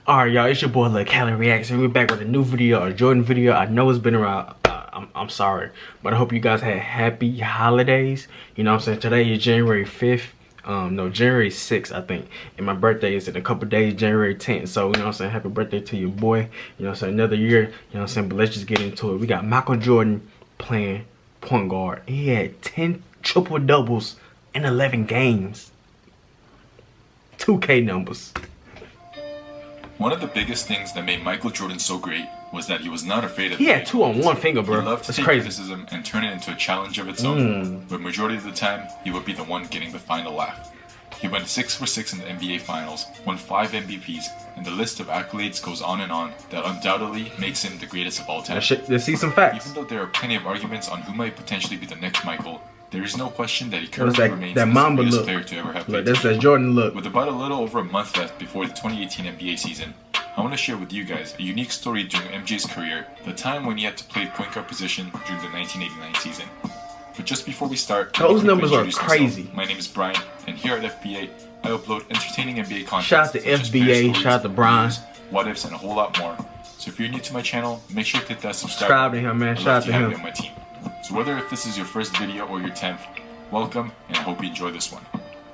Alright, y'all, it's your boy Lil Cali Reacts, and we're back with a new video, a Jordan video. I know it's been around. I'm sorry, but I hope you guys had happy holidays. You know what I'm saying? Today is January 5th. No, January 6th, I think. And my birthday is in a couple days, January 10th. So, you know what I'm saying? Happy birthday to your boy. You know what I'm saying? Another year. You know what I'm saying? But let's just get into it. We got Michael Jordan playing point guard. He had 10 triple doubles in 11 games. 2K numbers. One of the biggest things that made Michael Jordan so great was that he was not afraid of He had 2 on 1 finger, bro. He loved to take criticism and turn it into a challenge of its own, but majority of the time, he would be the one getting the final laugh. He went 6 for 6 in the NBA Finals, won 5 MVPs, and the list of accolades goes on and on that undoubtedly makes him the greatest of all time. Let's see some facts. Even though there are plenty of arguments on who might potentially be the next Michael, there is no question that he currently remains that the Mamba greatest look. player to ever have played. Look, that's that Jordan look. With about a little over a month left before the 2018 NBA season, I want to share with you guys a unique story during MJ's career, the time when he had to play point guard position during the 1989 season. But just before we start, those numbers are crazy. My name is Brian, and here at FBA, I upload entertaining NBA content. Shout out to FBA, shout out to Brian. What ifs, and a whole lot more. So if you're new to my channel, make sure to hit that subscribe to him, man. Shout out to him. On my team. So whether if this is your first video or your 10th, welcome, and I hope you enjoy this one.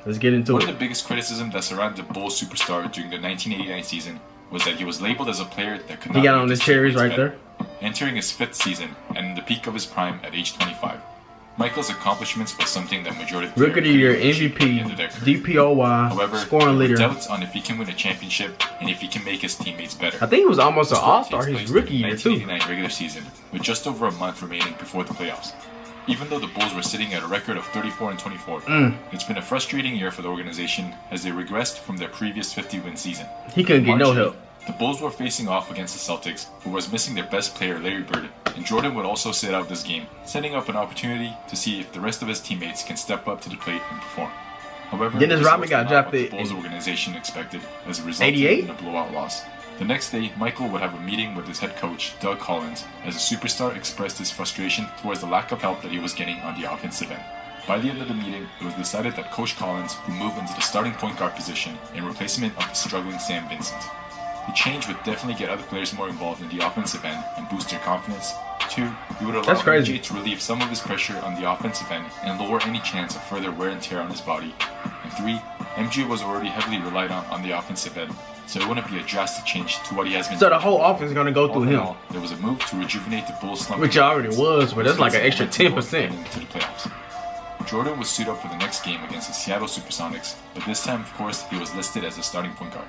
Let's get into it. One of the biggest criticism that surrounded the Bulls superstar during the 1989 season was that he was labeled as a player that could not. He got on the cherries right there. Entering his 5th season and in the peak of his prime at age 25. Michael's accomplishments was something that majority of the Rookie of the Year, MVP, DPOY, however, scoring leader. Doubts on if he can win a championship and if he can make his teammates better. I think he was almost an all-star his rookie year too. 1989 regular season with just over a month remaining before the playoffs. Even though the Bulls were sitting at a record of 34-24, it's been a frustrating year for the organization as they regressed from their previous 50-win season. He couldn't get no help. The Bulls were facing off against the Celtics, who was missing their best player Larry Bird, and Jordan would also sit out this game, setting up an opportunity to see if the rest of his teammates can step up to the plate and perform. However, Dennis Rodman got drafted. The Bulls organization expected as a result in a blowout loss. The next day, Michael would have a meeting with his head coach, Doug Collins, as the superstar expressed his frustration towards the lack of help that he was getting on the offensive end. By the end of the meeting, it was decided that Coach Collins would move into the starting point guard position in replacement of the struggling Sam Vincent. The change would definitely get other players more involved in the offensive end and boost their confidence. 2, he would allow MJ to relieve some of his pressure on the offensive end and lower any chance of further wear and tear on his body. And 3, MJ was already heavily relied on the offensive end, so it wouldn't be a drastic change to what he has been doing. So the whole offense is going to go through him. There was a move to rejuvenate the Bulls slump. Which already was, but that's like an extra 10%. To the playoffs. Jordan was suit up for the next game against the Seattle Supersonics, but this time, of course, he was listed as a starting point guard.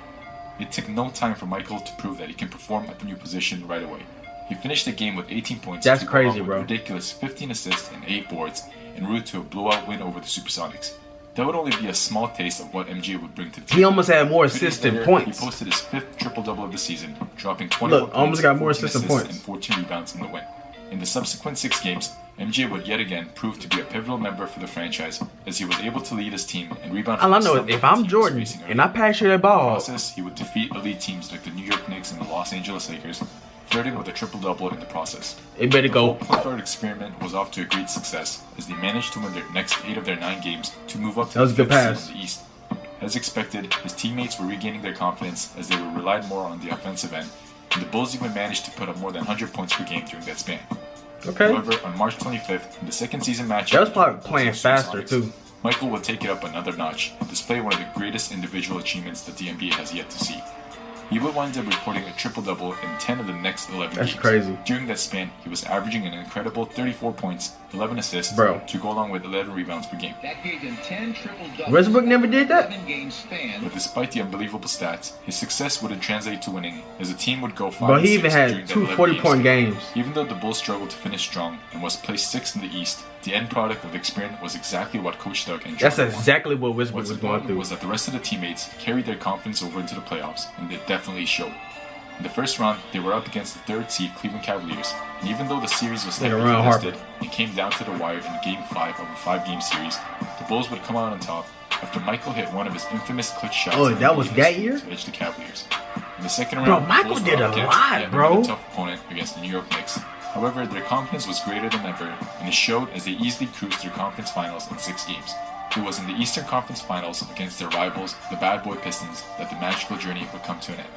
It took no time for Michael to prove that he can perform at the new position right away. He finished the game with 18 points. That's crazy, bro. Ridiculous 15 assists and 8 boards, en route to a blowout win over the Supersonics. That would only be a small taste of what MJ would bring to the team. He almost had more assists than points. He posted his 5th triple-double of the season, dropping 21 points, almost got more assists than points, and 14 rebounds in the win. In the subsequent 6 games, MJ would yet again prove to be a pivotal member for the franchise as he was able to lead his team and rebound. All I know is if I'm Jordan and I pass you that ball, in the process, he would defeat elite teams like the New York Knicks and the Los Angeles Lakers, flirting with a triple-double in the process. It better go. The point guard experiment was off to a great success as they managed to win their next 8 of their 9 games to move up to the 5th seed in the East. As expected, his teammates were regaining their confidence as they were relied more on the offensive end, and the Bulls even managed to put up more than 100 points per game during that span. Okay. However, on March 25th, in the second season matchup, that was probably playing faster too. Michael would take it up another notch and display one of the greatest individual achievements that the NBA has yet to see. He would wind up recording a triple-double in 10 of the next 11 games. That's crazy. During that span, he was averaging an incredible 34 points, 11 assists, to go along with 11 rebounds per game. Westbrook never did that. But despite the unbelievable stats, his success wouldn't translate to winning, as the team would go 5-6. But he even had 2 40-point games. Even though the Bulls struggled to finish strong and was placed 6th in the East, the end product of the experiment was exactly what Coach Doug enjoyed. That's exactly what Westbrook was going through. Was that the rest of the teammates carried their confidence over into the playoffs, and it definitely showed. In the first round, they were up against the 3rd seed Cleveland Cavaliers, and even though the series was slightly contested and came down to the wire in Game 5 of a 5-game series, the Bulls would come out on top after Michael hit one of his infamous clutch shots. Oh, that was that year? To edge the Cavaliers. In the second round, bro, Michael did a lot, bro. A tough opponent against the New York Knicks, However, their confidence was greater than ever, and it showed as they easily cruised through conference finals in 6 games. It was in the Eastern Conference Finals against their rivals, the Bad Boy Pistons, that the magical journey would come to an end.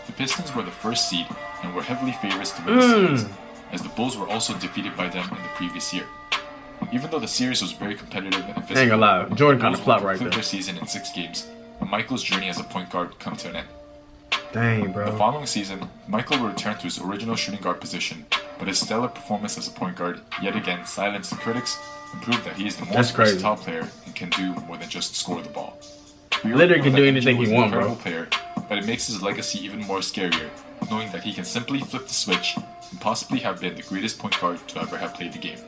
The Pistons were the first seed and were heavily favorites to win the series, as the Bulls were also defeated by them in the previous year. Even though the series was very competitive and physical, ain't gonna lie, Jordan kind of flopped right there. Their season in 6 games, and Michael's journey as a point guard would come to an end. Dang, bro. The following season, Michael would return to his original shooting guard position, but his stellar performance as a point guard yet again silenced the critics and proved that he is the most versatile player and can do more than just score the ball. Literally can do anything he wants, bro. Player, but it makes his legacy even more scarier, knowing that he can simply flip the switch and possibly have been the greatest point guard to ever have played the game.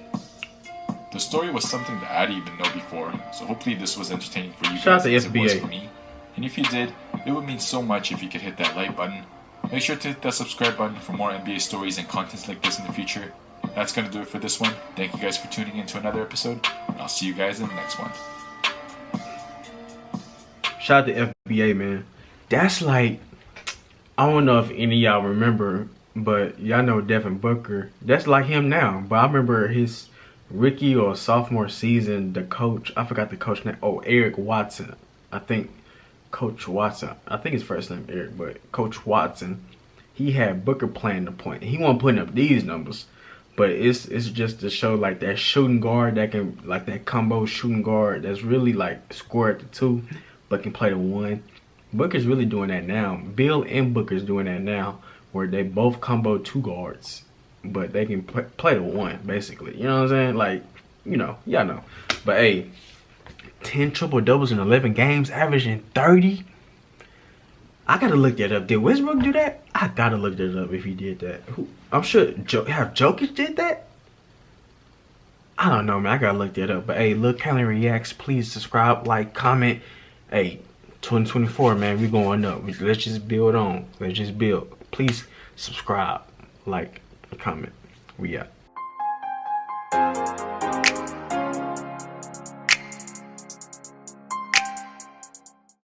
The story was something that I didn't even know before, so hopefully this was entertaining for you guys as it was for me. And if you did, it would mean so much if you could hit that like button. Make sure to hit that subscribe button for more NBA stories and contents like this in the future. That's going to do it for this one. Thank you guys for tuning in to another episode, and I'll see you guys in the next one. Shout out to FBA, man. That's like, I don't know if any of y'all remember, but y'all know Devin Booker. That's like him now. But I remember his rookie or sophomore season, the coach, I forgot the coach name. Oh, Eric Watson. I think Coach Watson. I think his first name Eric, but Coach Watson. He had Booker playing the point. He wasn't putting up these numbers. But it's just to show like that shooting guard that can, like that combo shooting guard that's really like score at the 2, but can play the 1. Booker's really doing that now. Bill and Booker's doing that now, where they both combo 2 guards, but they can play the 1 basically. You know what I'm saying? Like, you know, y'all know. But hey, 10 triple doubles in 11 games, averaging 30. I gotta look that up. Did Westbrook do that? I gotta look that up if he did that. I'm sure Jokic did that? I don't know, man. I gotta look that up. But hey, look, Cali Reacts. Please subscribe, like, comment. Hey, 2024, man, we going up. Let's just build on. Let's just build. Please subscribe, like, comment. We out.